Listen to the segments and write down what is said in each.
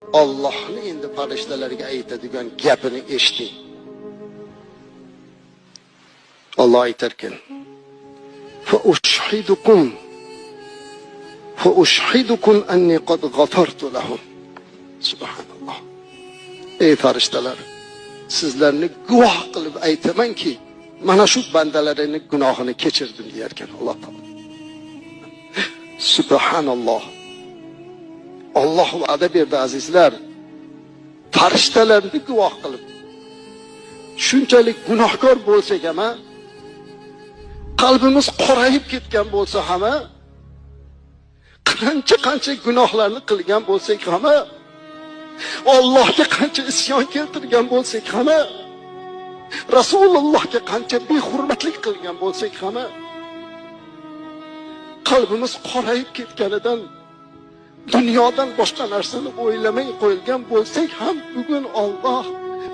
Allohning endi farishtalarga aytadigan gapini eshiting. Alloh aytarkan: fa ushhidukum anni qad ghafartu lahum. Subhanalloh. Ey farishtalar, sizlarni guvoh qilib aytamanki, mana shu bandalarining gunohini kechirdim deyarkan Alloh taolo. Subhanalloh. Alloh va'da berdi azizlar. Farishtalarni guvoh qilib. Shunchalik gunohkor bo'lsak ham, qalbimiz qorayib ketgan bo'lsa ham, qancha gunohlarni qilgan bo'lsak ham, Allohga qancha isyon keltirgan bo'lsak ham, Rasulullohga qancha behurmatlik qilgan bo'lsak ham, qalbimiz qorayib ketganidan dunyodan boshqa narsani o'ylamay qo'yilgan bo'lsak ham, bugun Alloh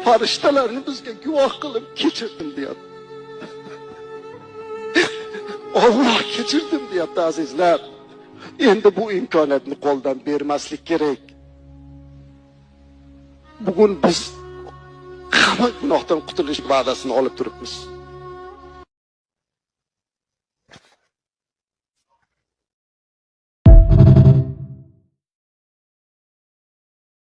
farishtalarni bizga guvoh qilib kechirdim deyapti. Alloh kechirdim deyapti azizlar. Endi bu imkoniyatni qo'ldan bermaslik kerak. Bugun biz hamma gunohdan qutulish va'dasini olib turibmiz.